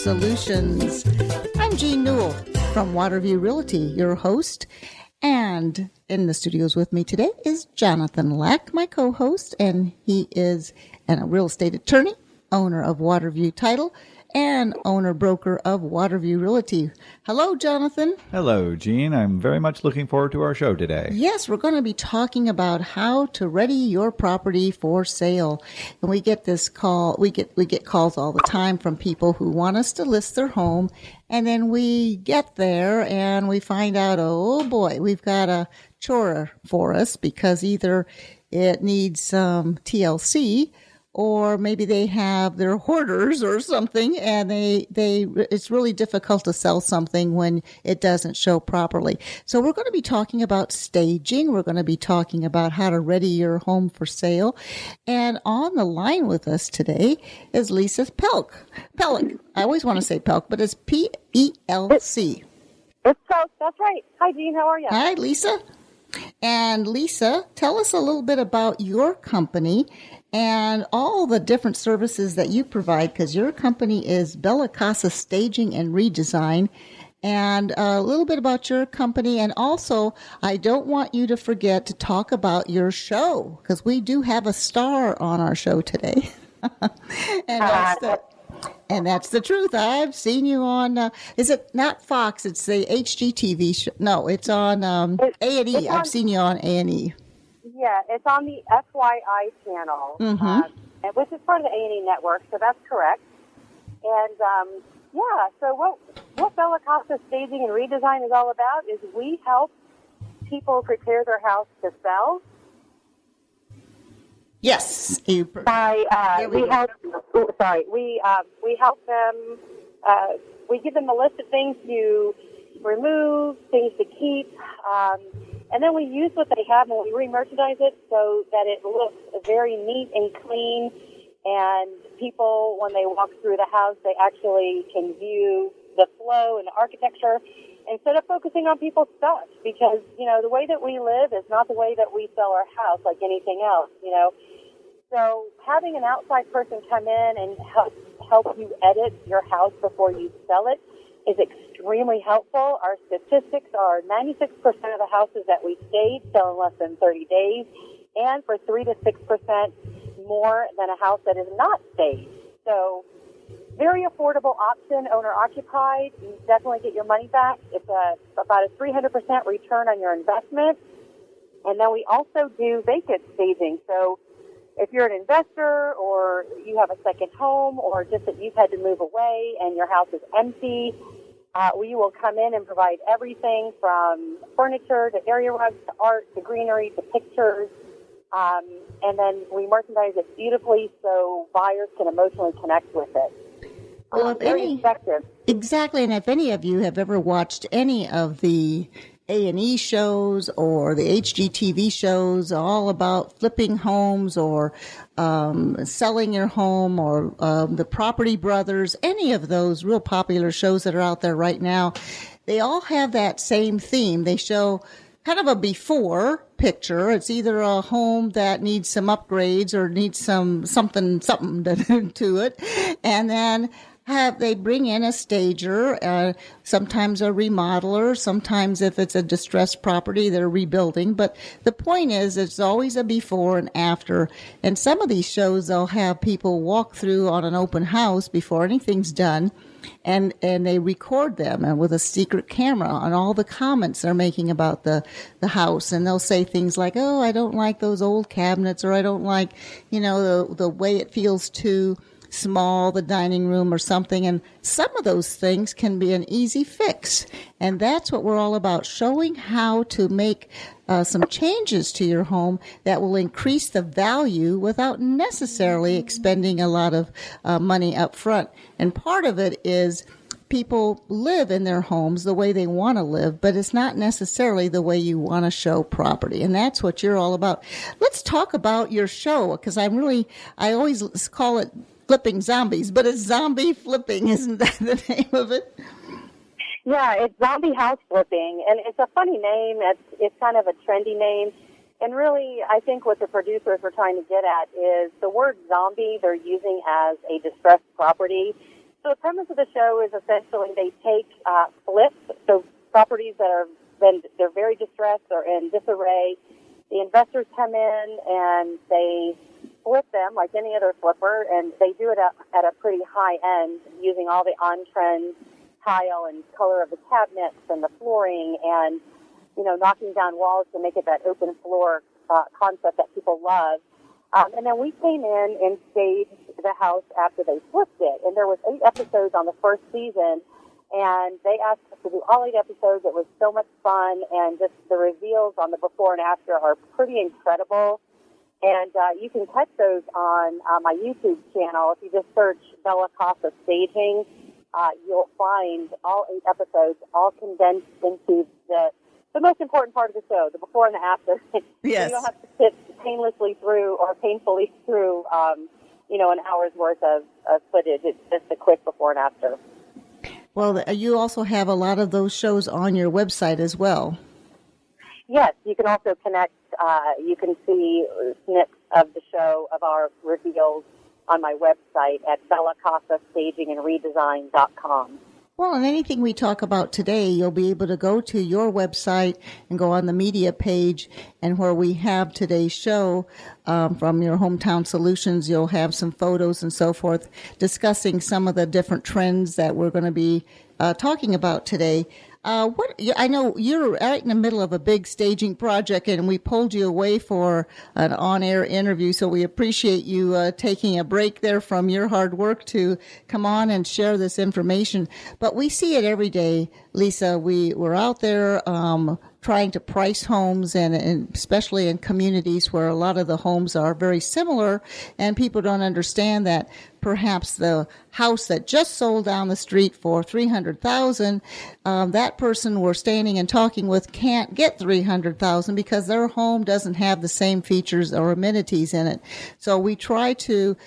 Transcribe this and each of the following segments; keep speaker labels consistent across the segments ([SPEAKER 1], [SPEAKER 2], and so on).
[SPEAKER 1] solutions. I'm Jean Newell from Waterview Realty, your host. And in the studios with me today is Jonathan Lack, my co-host, and he is a real estate attorney, owner of Waterview Title, and owner-broker of Waterview Realty. Hello, Jonathan.
[SPEAKER 2] Hello, Jean. I'm very much looking forward to our show today.
[SPEAKER 1] Yes, we're going to be talking about how to ready your property for sale. And we get this call, we get calls all the time from people who want us to list their home, and then we get there and we find out, oh boy, we've got a chore for us because either it needs some TLC, or maybe they have their hoarders or something, and it's really difficult to sell something when it doesn't show properly. So we're going to be talking about staging. We're going to be talking about how to ready your home for sale. And on the line with us today is Lisa Pelk. I always want to say Pelk, but it's Pelc.
[SPEAKER 3] It's Pelk. That's right. Hi, Jean. How are you?
[SPEAKER 1] Hi, Lisa. And Lisa, tell us a little bit about your company and all the different services that you provide, because your company is Bella Casa Staging and Redesign. And a little bit about your company. And also, I don't want you to forget to talk about your show, because we do have a star on our show today. And that's the truth. I've seen you on, is it not Fox? It's the HGTV show. No, it's on A&E. I've seen you on A&E.
[SPEAKER 3] Yeah, it's on the FYI channel, which is part of the A&E network, so that's correct. And, so what Bella Casa Staging and Redesign is all about is we help people prepare their house to sell.
[SPEAKER 1] Yes.
[SPEAKER 3] We help them, we give them a list of things to remove, things to keep, and then we use what they have and we re-merchandise it so that it looks very neat and clean, and people, when they walk through the house, they actually can view the flow and the architecture instead of focusing on people's stuff, because, the way that we live is not the way that we sell our house like anything else, So having an outside person come in and help you edit your house before you sell it is extremely helpful. Our statistics are 96% of the houses that we stage sell in less than 30 days, and for 3 to 6% more than a house that is not staged. So very affordable option, owner-occupied. You definitely get your money back. It's about a 300% return on your investment. And then we also do vacant staging. So if you're an investor or you have a second home or just that you've had to move away and your house is empty, we will come in and provide everything from furniture to area rugs to art to greenery to pictures. And then we merchandise it beautifully so buyers can emotionally connect with it.
[SPEAKER 1] Well,
[SPEAKER 3] very effective.
[SPEAKER 1] Exactly. And if any of you have ever watched any of the A&E shows or the HGTV shows all about flipping homes or selling your home, or the Property Brothers, any of those real popular shows that are out there right now, they all have that same theme. They show kind of a before picture. It's either a home that needs some upgrades or needs something to it, and then they bring in a stager, sometimes a remodeler, sometimes if it's a distressed property, they're rebuilding. But the point is, it's always a before and after. And some of these shows, they'll have people walk through on an open house before anything's done, and they record them and with a secret camera on all the comments they're making about the house. And they'll say things like, oh, I don't like those old cabinets, or I don't like, the way it feels too small, the dining room or something. And some of those things can be an easy fix. And that's what we're all about, showing how to make some changes to your home that will increase the value without necessarily expending a lot of money up front. And part of it is people live in their homes the way they want to live, but it's not necessarily the way you want to show property. And that's what you're all about. Let's talk about your show, because I always call it Flipping Zombies, but it's Zombie Flipping, isn't that the name of it?
[SPEAKER 3] Yeah, it's Zombie House Flipping, and it's a funny name. It's kind of a trendy name, and really, I think what the producers were trying to get at is the word zombie they're using as a distressed property, So the premise of the show is essentially they take flips, so properties that they're very distressed or in disarray. The investors come in and they flip them like any other flipper, and they do it at a pretty high end using all the on-trend tile and color of the cabinets and the flooring and, knocking down walls to make it that open floor concept that people love. And then we came in and staged the house after they flipped it. And there was 8 episodes on the first season, and they asked us to do all 8 episodes. It was so much fun, and just the reveals on the before and after are pretty incredible. And you can catch those on my YouTube channel. If you just search Bella Casa Staging, you'll find all 8 episodes, all condensed into the most important part of the show, the before and the after.
[SPEAKER 1] Yes.
[SPEAKER 3] So you don't have to sit painfully through an hour's worth of footage. It's just a quick before and after.
[SPEAKER 1] Well, you also have a lot of those shows on your website as well.
[SPEAKER 3] Yes, you can also connect. You can see snips of the show, of our reveals on my website at bellacasastagingandredesign.com.
[SPEAKER 1] Well, and anything we talk about today, you'll be able to go to your website and go on the media page, and where we have today's show from your Hometown Solutions, you'll have some photos and so forth discussing some of the different trends that we're going to be talking about today. I know you're right in the middle of a big staging project, and we pulled you away for an on-air interview, so we appreciate you taking a break there from your hard work to come on and share this information. But we see it every day, Lisa. We're out there trying to price homes, and especially in communities where a lot of the homes are very similar, and people don't understand that perhaps the house that just sold down the street for $300,000, that person we're standing and talking with can't get $300,000 because their home doesn't have the same features or amenities in it. So we try to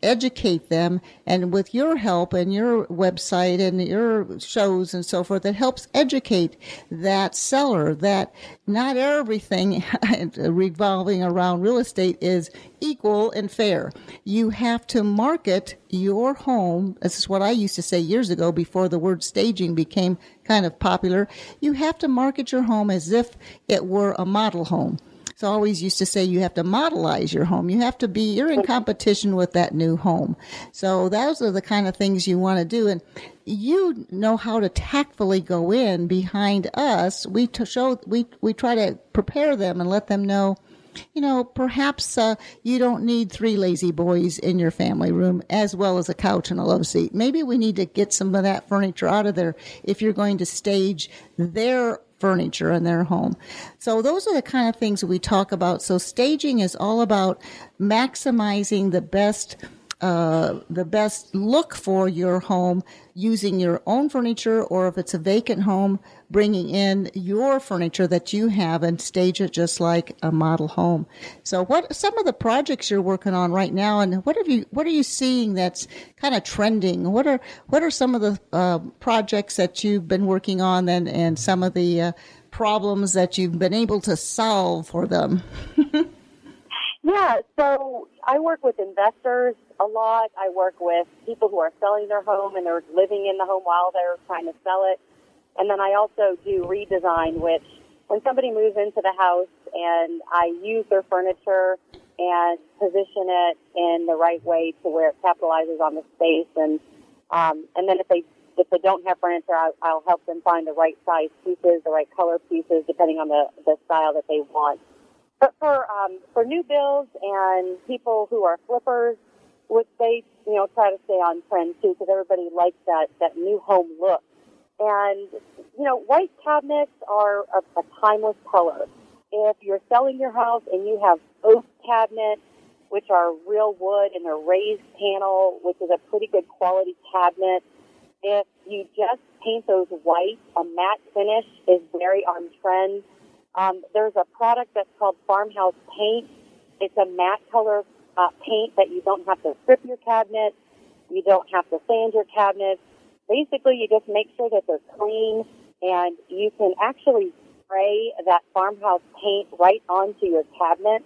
[SPEAKER 1] educate them, and with your help and your website and your shows and so forth, it helps educate that seller that not everything revolving around real estate is equal and fair. You have to market your home. This is what I used to say years ago before the word staging became kind of popular. You have to market your home as if it were a model home. So I always used to say you have to modelize your home. You're in competition with that new home. So those are the kind of things you want to do. And you know how to tactfully go in behind us. We try to prepare them and let them know, perhaps you don't need 3 lazy boys in your family room as well as a couch and a love seat. Maybe we need to get some of that furniture out of there if you're going to stage their furniture in their home. So those are the kind of things we talk about. So staging is all about maximizing the best look for your home using your own furniture, or if it's a vacant home, bringing in your furniture that you have and stage it just like a model home. So what are some of the projects you're working on right now, and what are you seeing that's kind of trending? What are some of the projects that you've been working on, and some of the problems that you've been able to solve for them?
[SPEAKER 3] Yeah, so I work with investors a lot. I work with people who are selling their home and they're living in the home while they're trying to sell it. And then I also do redesign, which when somebody moves into the house and I use their furniture and position it in the right way to where it capitalizes on the space. And then if they don't have furniture, I'll help them find the right size pieces, the right color pieces, depending on the style that they want. But for new builds and people who are flippers, which they try to stay on trend too, because everybody likes that new home look. And white cabinets are a timeless color. If you're selling your house and you have oak cabinets, which are real wood and they're raised panel, which is a pretty good quality cabinet, if you just paint those white, a matte finish is very on trend. There's a product that's called Farmhouse Paint. It's a matte color paint that you don't have to strip your cabinet. You don't have to sand your cabinets. Basically, you just make sure that they're clean, and you can actually spray that farmhouse paint right onto your cabinet.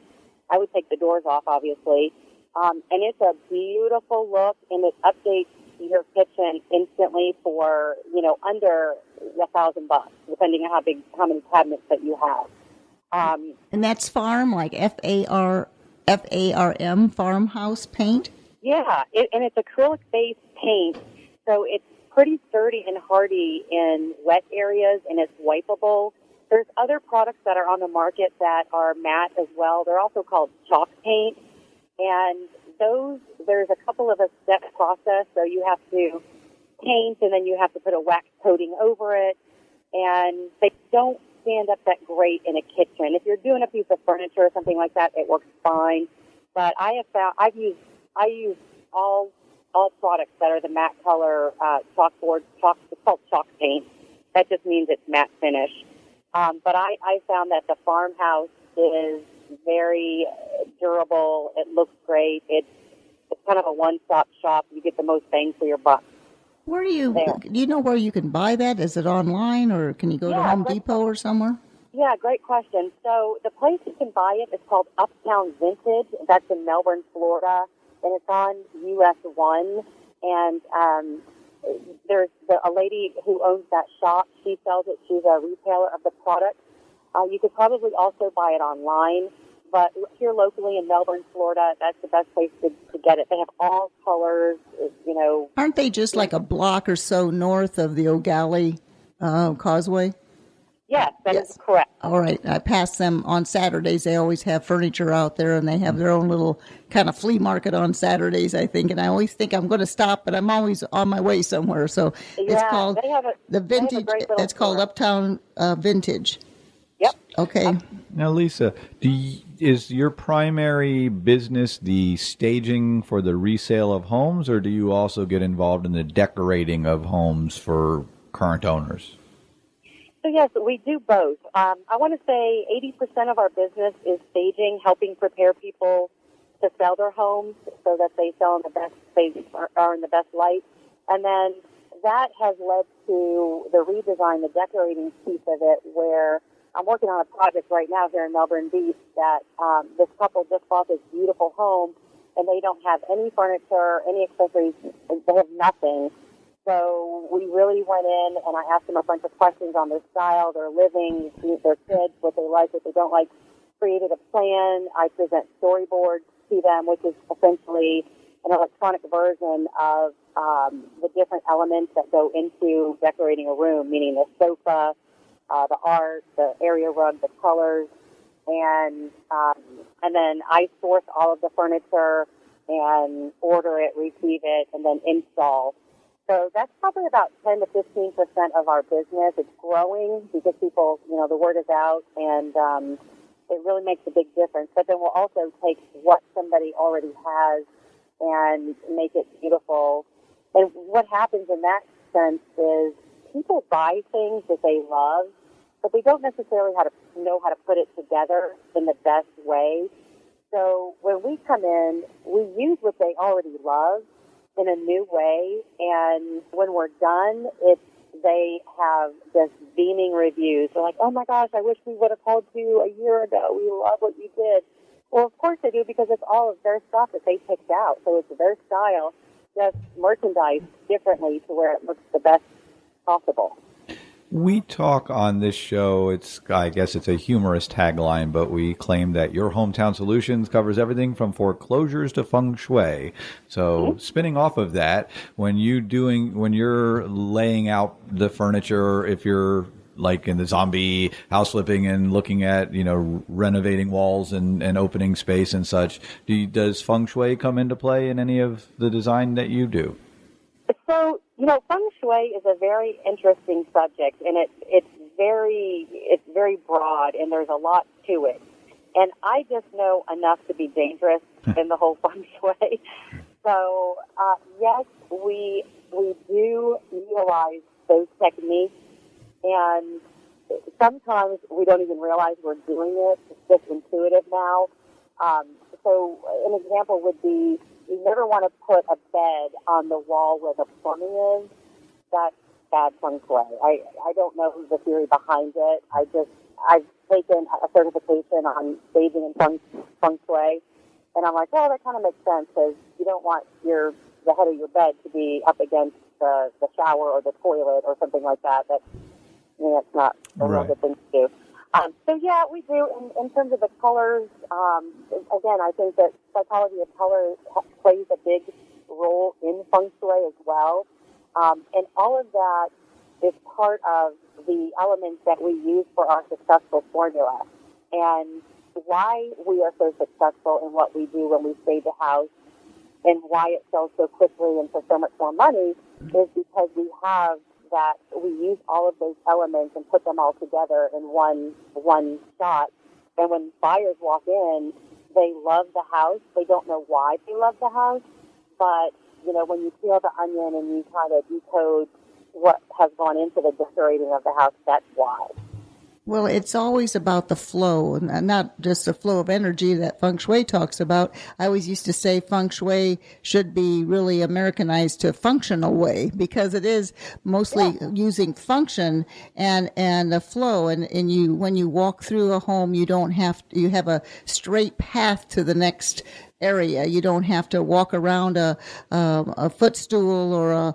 [SPEAKER 3] I would take the doors off, obviously. And it's a beautiful look, and it updates your kitchen instantly for, under $1,000, depending on how many cabinets that you have.
[SPEAKER 1] And that's farm, like FARM, farmhouse paint?
[SPEAKER 3] Yeah, and it's acrylic-based paint, so it's pretty sturdy and hardy in wet areas, and it's wipeable. There's other products that are on the market that are matte as well. They're also called chalk paint, and there's a couple of a step process. So you have to paint, and then you have to put a wax coating over it, and they don't stand up that great in a kitchen. If you're doing a piece of furniture or something like that, it works fine. But I use all products that are the matte color chalkboard. It's called chalk paint. That just means it's matte finish. But I found that the farmhouse is very durable. It looks great. It's kind of a one-stop shop. You get the most bang for your buck.
[SPEAKER 1] Do you know where you can buy that? Is it online, or can you go to Home Depot or somewhere?
[SPEAKER 3] Yeah, great question. So the place you can buy it is called Uptown Vintage. That's in Melbourne, Florida, and it's on US 1. And there's a lady who owns that shop. She sells it. She's a retailer of the product. You could probably also buy it online. But here locally in Melbourne, Florida, that's the best place to get it. They have all colors,
[SPEAKER 1] Aren't they just like a block or so north of the O'Galley Causeway?
[SPEAKER 3] Yes, that is correct.
[SPEAKER 1] All right. I pass them on Saturdays. They always have furniture out there, and they have their own little kind of flea market on Saturdays, I think. And I always think I'm going to stop, but I'm always on my way somewhere. So it's called the Vintage. It's called Uptown Vintage.
[SPEAKER 3] Yep.
[SPEAKER 1] Okay.
[SPEAKER 2] Now, Lisa, is your primary business the staging for the resale of homes, or do you also get involved in the decorating of homes for current owners?
[SPEAKER 3] So, yes, we do both. I want to say 80% of our business is staging, helping prepare people to sell their homes so that they sell in the best space or in the best light. And then that has led to the redesign, the decorating piece of it, where I'm working on a project right now here in Melbourne Beach that this couple just bought this beautiful home, and they don't have any furniture, any accessories. They have nothing. So we really went in, and I asked them a bunch of questions on their style, their living, their kids, what they like, what they don't like, created a plan. I present storyboards to them, which is essentially an electronic version of the different elements that go into decorating a room, meaning the sofa, the art, the area rug, the colors, and then I source all of the furniture and order it, receive it, and then install. So that's probably about 10 to 15% of our business. It's growing because people, the word is out, and it really makes a big difference. But then we'll also take what somebody already has and make it beautiful. And what happens in that sense is people buy things that they love, but they don't necessarily know how to put it together in the best way. So when we come in, we use what they already love in a new way, and when we're done, they have just beaming reviews. They're like, "Oh my gosh, I wish we would have called you a year ago. We love what you did." Well, of course they do, because it's all of their stuff that they picked out. So it's their style, just merchandised differently to where it looks the best possible.
[SPEAKER 2] We talk on this show, I guess it's a humorous tagline, but we claim that your hometown solutions covers everything from foreclosures to Feng Shui. So spinning off of that, when you're laying out the furniture, if you're like in the zombie house flipping and looking at, renovating walls and opening space and such, does Feng Shui come into play in any of the design that you do?
[SPEAKER 3] So, Feng Shui is a very interesting subject, and it's very broad, and there's a lot to it. And I just know enough to be dangerous in the whole Feng Shui. So, yes, we do utilize those techniques, and sometimes we don't even realize we're doing it. It's just intuitive now. So an example would be, you never want to put a bed on the wall where the plumbing is. That's bad Feng Shui. I don't know the theory behind it. I've taken a certification on staging and Feng Shui, and I'm like, oh, that kind of makes sense, because you don't want your the head of your bed to be up against the shower or the toilet or something like that. That's not a real good thing to do. So yeah, we do. In terms of the colors, again, I think that psychology of color plays a big role in Feng Shui as well. And all of that is part of the elements that we use for our successful formula. And why we are so successful in what we do when we stage a house and why it sells so quickly and for so much more money is because we have that, we use all of those elements and put them all together in one shot. And when buyers walk in, they love the house. They don't know why they love the house, but when you peel the onion and you try to decode what has gone into the decorating of the house, that's why.
[SPEAKER 1] Well, it's always about the flow, and not just the flow of energy that Feng Shui talks about. I always used to say Feng Shui should be really Americanized to a functional way, because it is mostly using function and the flow. And you, when you walk through a home, you have a straight path to the next area. You don't have to walk around a footstool or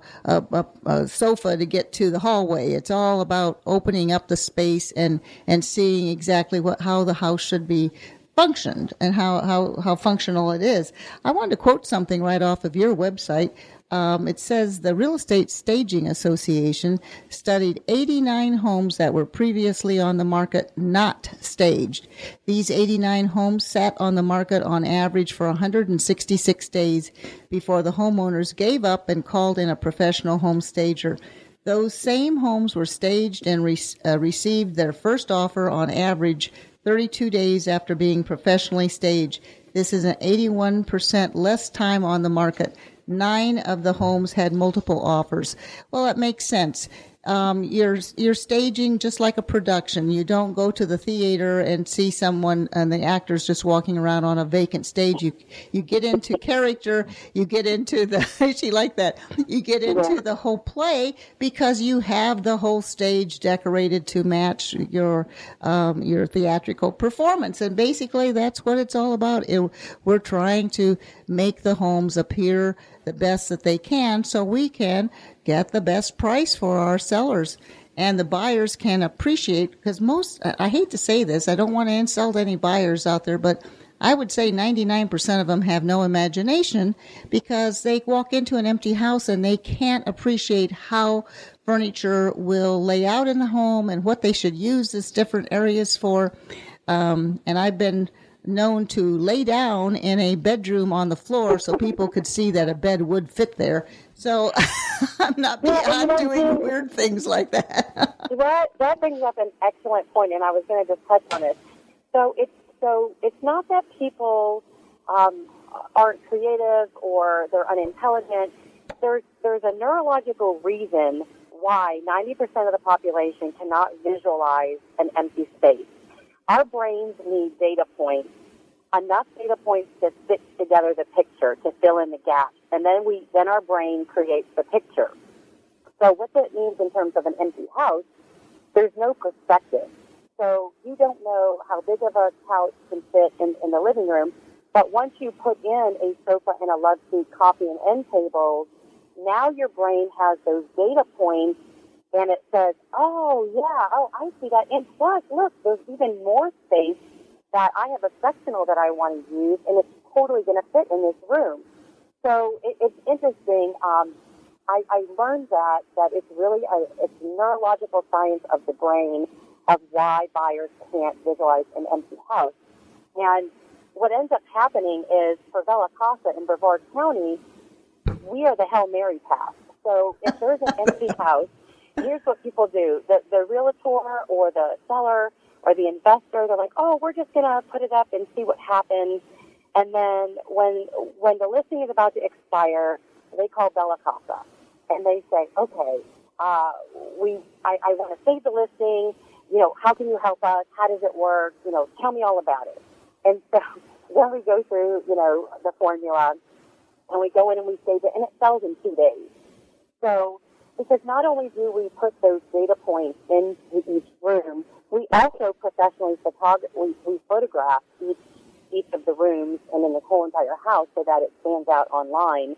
[SPEAKER 1] a sofa to get to the hallway. It's all about opening up the space and seeing exactly how the house should be functioned and how functional it is. I wanted to quote something right off of your website. It says the Real Estate Staging Association studied 89 homes that were previously on the market not staged. These 89 homes sat on the market on average for 166 days before the homeowners gave up and called in a professional home stager. Those same homes were staged and received their first offer on average 32 days after being professionally staged. This is an 81% less time on the market. 9 of the homes had multiple offers. Well, it makes sense. You're staging just like a production. You don't go to the theater and see someone and the actors just walking around on a vacant stage. You get into character. You get into she like that. You get into the whole play because you have the whole stage decorated to match your theatrical performance. And basically, that's what it's all about. We're trying to make the homes appear the best that they can so we can get the best price for our sellers and the buyers can appreciate, because I hate to say this, I don't want to insult any buyers out there, but I would say 99% of them have no imagination because they walk into an empty house and they can't appreciate how furniture will lay out in the home and what they should use as different areas for. And I've been known to lay down in a bedroom on the floor so people could see that a bed would fit there. So I'm not beyond doing weird things like that.
[SPEAKER 3] That brings up an excellent point, and I was going to just touch on it. So it's not that people aren't creative or they're unintelligent. There's a neurological reason why 90% of the population cannot visualize an empty space. Our brains need data points, enough data points to stitch together the picture, to fill in the gaps, and then our brain creates the picture. So what that means in terms of an empty house, there's no perspective. So you don't know how big of a couch can fit in the living room, but once you put in a sofa and a love seat, coffee and end tables, now your brain has those data points. And it says, I see that. And plus, look, there's even more space that I have a sectional that I want to use, and it's totally going to fit in this room. So it's interesting. I learned that it's really it's neurological science of the brain of why buyers can't visualize an empty house. And what ends up happening is for Bella Casa in Brevard County, we are the Hail Mary path. So if there's an empty house, here's what people do. The realtor or the seller or the investor, they're like, we're just going to put it up and see what happens. And then when the listing is about to expire, they call Bella Casa. And they say, okay, I want to save the listing. How can you help us? How does it work? Tell me all about it. And so then we go through, the formula, and we go in and we save it, and it sells in 2 days. So because not only do we put those data points into each room, we also professionally we photograph each of the rooms and in the whole entire house so that it stands out online.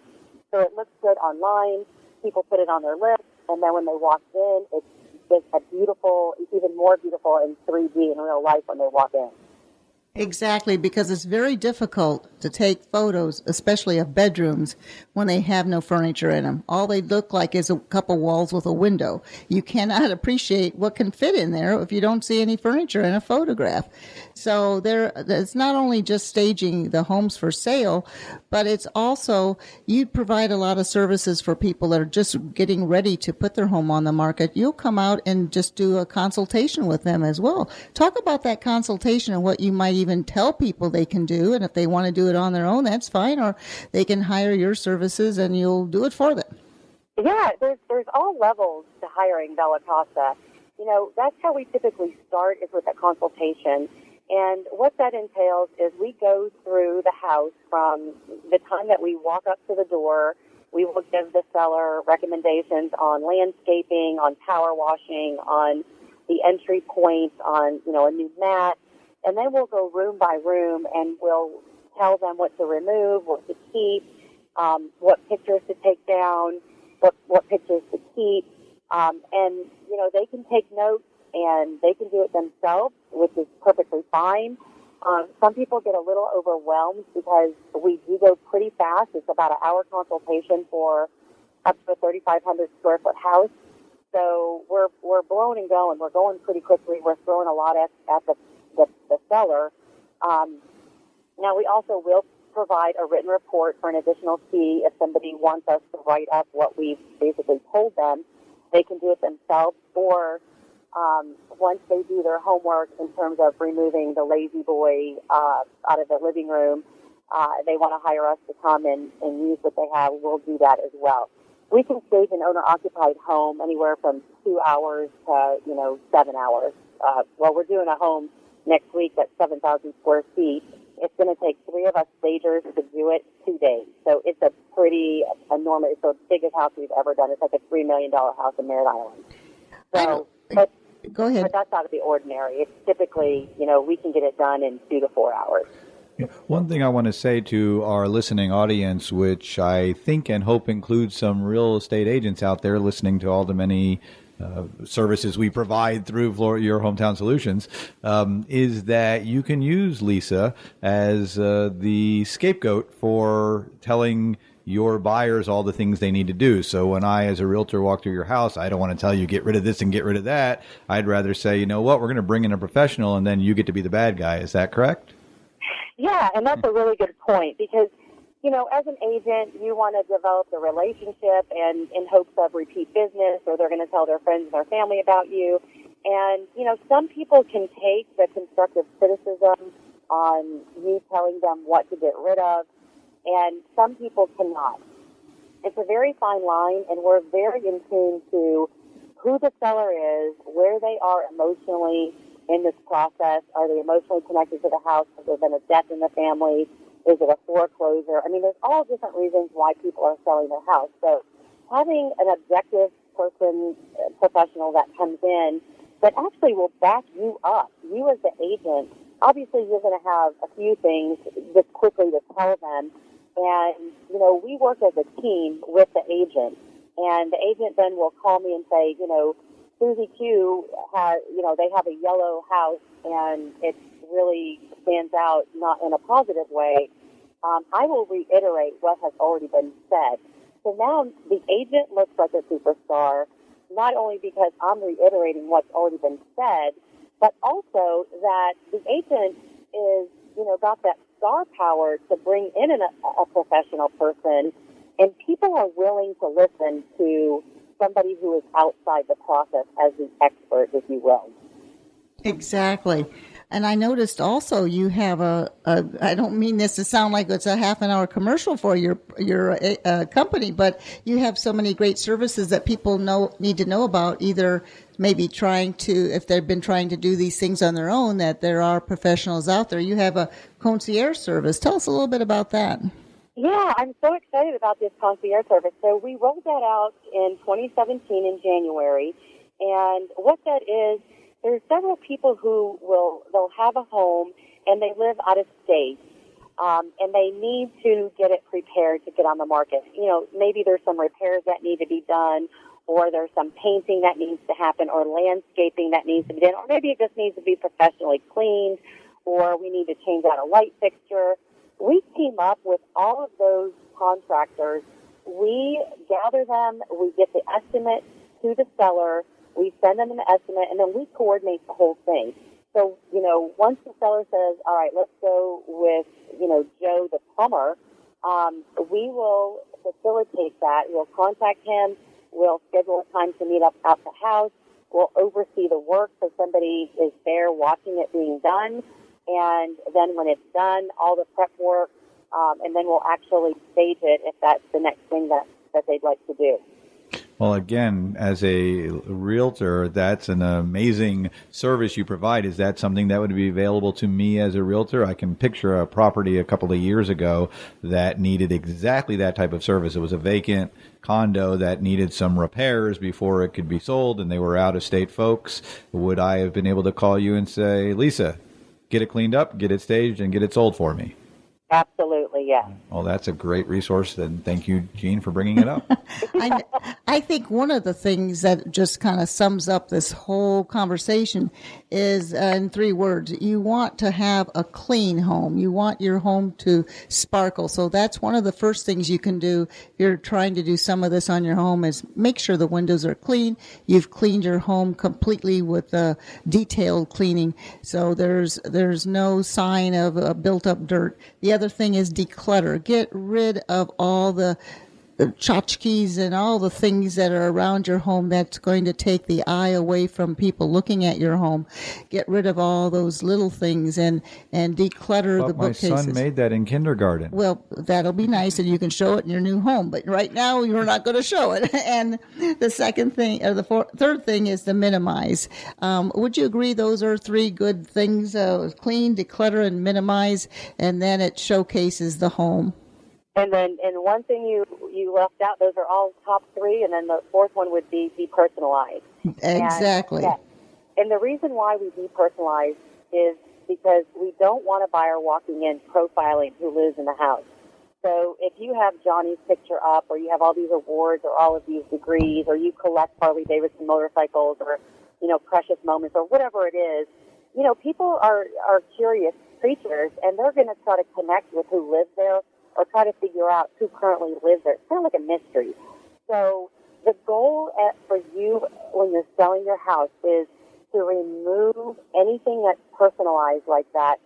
[SPEAKER 3] So it looks good online. People put it on their lips, and then when they walk in, it's just a beautiful, even more beautiful in 3D in real life when they walk in.
[SPEAKER 1] Exactly, because it's very difficult to take photos, especially of bedrooms, when they have no furniture in them. All they look like is a couple walls with a window. You cannot appreciate what can fit in there if you don't see any furniture in a photograph. So it's not only just staging the homes for sale, but it's also, you provide a lot of services for people that are just getting ready to put their home on the market. You'll come out and just do a consultation with them as well. Talk about that consultation and what you might even tell people they can do. And if they want to do it on their own, that's fine. Or they can hire your services and you'll do it for them.
[SPEAKER 3] Yeah, there's all levels to hiring Bella Costa. You know, that's how we typically start, is with a consultation. And what that entails is we go through the house from the time that we walk up to the door. We will give the seller recommendations on landscaping, on power washing, on the entry points, on, you know, a new mat. And then we'll go room by room and we'll tell them what to remove, what to keep, what pictures to take down, what pictures to keep. And, you know, they can take notes and they can do it themselves, which is perfectly fine. Some people get a little overwhelmed because we do go pretty fast. It's about an hour consultation for up to a 3,500 square foot house. So we're blowing and going. We're going pretty quickly. We're throwing a lot at the seller. Now, we also will provide a written report for an additional fee if somebody wants us to write up what we've basically told them. They can do it themselves, or once they do their homework in terms of removing the lazy boy out of the living room, they want to hire us to come and use what they have, we'll do that as well. We can stage an owner-occupied home anywhere from 2 hours to, 7 hours. Well, we're doing a home next week that's 7,000 square feet. It's going to take 3 of us stagers to do it 2 days. So it's a pretty enormous, it's the biggest house we've ever done. It's like a $3 million house in Merritt Island. So,
[SPEAKER 1] go ahead.
[SPEAKER 3] But that's out of the ordinary. It's typically, we can get it done in 2 to 4 hours.
[SPEAKER 2] One thing I want to say to our listening audience, which I think and hope includes some real estate agents out there listening to all the many services we provide through Your Hometown Solutions, is that you can use Lisa as the scapegoat for telling your buyers all the things they need to do. So when I, as a realtor, walk through your house, I don't want to tell you, get rid of this and get rid of that. I'd rather say, you know what, we're going to bring in a professional and then you get to be the bad guy. Is that correct?
[SPEAKER 3] Yeah, and that's a really good point because, as an agent, you want to develop the relationship and in hopes of repeat business, or they're going to tell their friends and their family about you. And, some people can take the constructive criticism on you telling them what to get rid of, and some people cannot. It's a very fine line, and we're very in tune to who the seller is, where they are emotionally in this process. Are they emotionally connected to the house? Has there been a death in the family? Is it a foreclosure? I mean, there's all different reasons why people are selling their house. So having an objective person, professional that comes in that actually will back you up, you as the agent, obviously you're going to have a few things just quickly to tell them. And, we work as a team with the agent. And the agent then will call me and say, Susie Q has, they have a yellow house and it really stands out not in a positive way. I will reiterate what has already been said. So now the agent looks like a superstar, not only because I'm reiterating what's already been said, but also that the agent is, got that star power to bring in a professional person, and people are willing to listen to somebody who is outside the process as the expert, if you will.
[SPEAKER 1] Exactly. And I noticed also you have I don't mean this to sound like it's a half an hour commercial for your company, but you have so many great services that people need to know about, either maybe if they've been trying to do these things on their own, that there are professionals out there. You have a concierge service. Tell us a little bit about that.
[SPEAKER 3] Yeah, I'm so excited about this concierge service. So we rolled that out in 2017 in January, and what that is, there's several people who they'll have a home and they live out of state. and they need to get it prepared to get on the market. Maybe there's some repairs that need to be done, or there's some painting that needs to happen, or landscaping that needs to be done, or maybe it just needs to be professionally cleaned, or we need to change out a light fixture. We team up with all of those contractors. We gather them, we get the estimate to the seller, we send them an estimate, and then we coordinate the whole thing. So, once the seller says, all right, let's go with, Joe the plumber, we will facilitate that. We'll contact him. We'll schedule a time to meet up at the house. We'll oversee the work so somebody is there watching it being done. And then when it's done, all the prep work, and then we'll actually stage it if that's the next thing that they'd like to do.
[SPEAKER 2] Well, again, as a realtor, that's an amazing service you provide. Is that something that would be available to me as a realtor? I can picture a property a couple of years ago that needed exactly that type of service. It was a vacant condo that needed some repairs before it could be sold, and they were out-of-state folks. Would I have been able to call you and say, Lisa, get it cleaned up, get it staged, and get it sold for me?
[SPEAKER 3] Absolutely, yes.
[SPEAKER 2] Well, that's a great resource, and thank you, Jean, for bringing it up.
[SPEAKER 1] I think one of the things that just kind of sums up this whole conversation is in 3 words. You want to have a clean home. You want your home to sparkle. So that's one of the first things you can do. If you're trying to do some of this on your home is make sure the windows are clean. You've cleaned your home completely with detailed cleaning. So there's no sign of built up dirt. The other thing is declutter. Get rid of all the tchotchkes and all the things that are around your home that's going to take the eye away from people looking at your home. Get rid of all those little things and declutter the bookcases.
[SPEAKER 2] My son made that in kindergarten.
[SPEAKER 1] Well, that'll be nice, and you can show it in your new home. But right now, you're not going to show it. And the second thing, or the third thing, is to minimize. Would you agree those are 3 good things? Clean, declutter, and minimize, and then it showcases the home.
[SPEAKER 3] And one thing you left out, those are all top 3, and then the 4th one would be depersonalized.
[SPEAKER 1] Exactly.
[SPEAKER 3] And the reason why we depersonalize is because we don't want a buyer walking in profiling who lives in the house. So if you have Johnny's picture up, or you have all these awards or all of these degrees, or you collect Harley-Davidson motorcycles, or, precious moments, or whatever it is, people are curious creatures, and they're going to try to connect with who lives there, or try to figure out who currently lives there. It's kind of like a mystery. So the goal for you when you're selling your house is to remove anything that's personalized like that.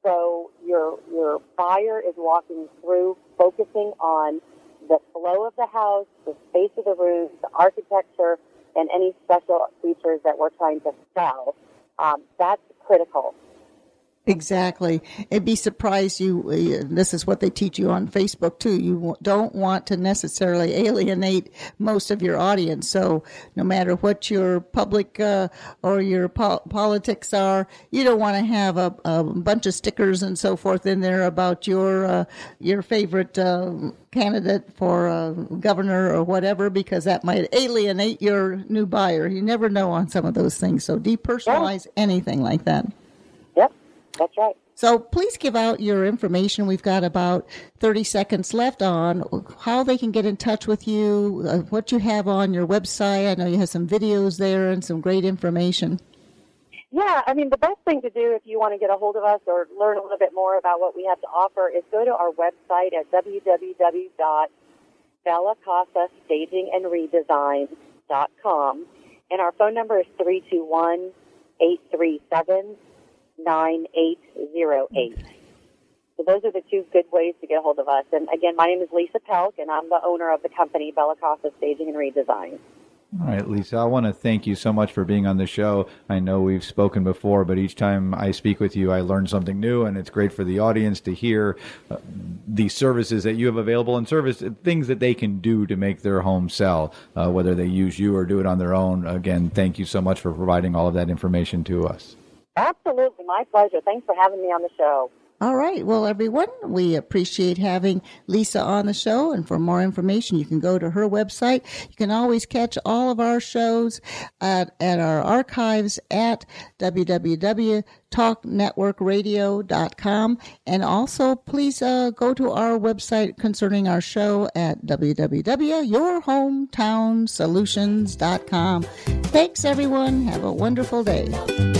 [SPEAKER 3] So your buyer is walking through, focusing on the flow of the house, the space of the rooms, the architecture, and any special features that we're trying to sell. That's critical.
[SPEAKER 1] Exactly. It'd be surprised this is what they teach you on Facebook too. You don't want to necessarily alienate most of your audience. So no matter what your public or your politics are, you don't want to have a bunch of stickers and so forth in there about your favorite candidate for governor or whatever, because that might alienate your new buyer. You never know on some of those things. So depersonalize anything like that.
[SPEAKER 3] Yep. That's right.
[SPEAKER 1] So please give out your information. We've got about 30 seconds left on how they can get in touch with you, what you have on your website. I know you have some videos there and some great information.
[SPEAKER 3] Yeah, the best thing to do if you want to get a hold of us or learn a little bit more about what we have to offer is go to our website at www.bellacastastagingandredesign.com, and our phone number is 321-837-9808. So those are the 2 good ways to get a hold of us. And again, my name is Lisa Pelk, and I'm the owner of the company Bella Casa Staging and Redesign.
[SPEAKER 2] All right, Lisa, I want to thank you so much for being on the show. I know we've spoken before, but each time I speak with you, I learn something new, and it's great for the audience to hear the services that you have available and things that they can do to make their home sell, whether they use you or do it on their own. Again, thank you so much for providing all of that information to us.
[SPEAKER 3] Absolutely. My pleasure. Thanks for having me on the show.
[SPEAKER 1] All right. Well, everyone, we appreciate having Lisa on the show. And for more information, you can go to her website. You can always catch all of our shows at our archives at www.talknetworkradio.com. And also, please go to our website concerning our show at www.yourhometownsolutions.com. Thanks, everyone. Have a wonderful day.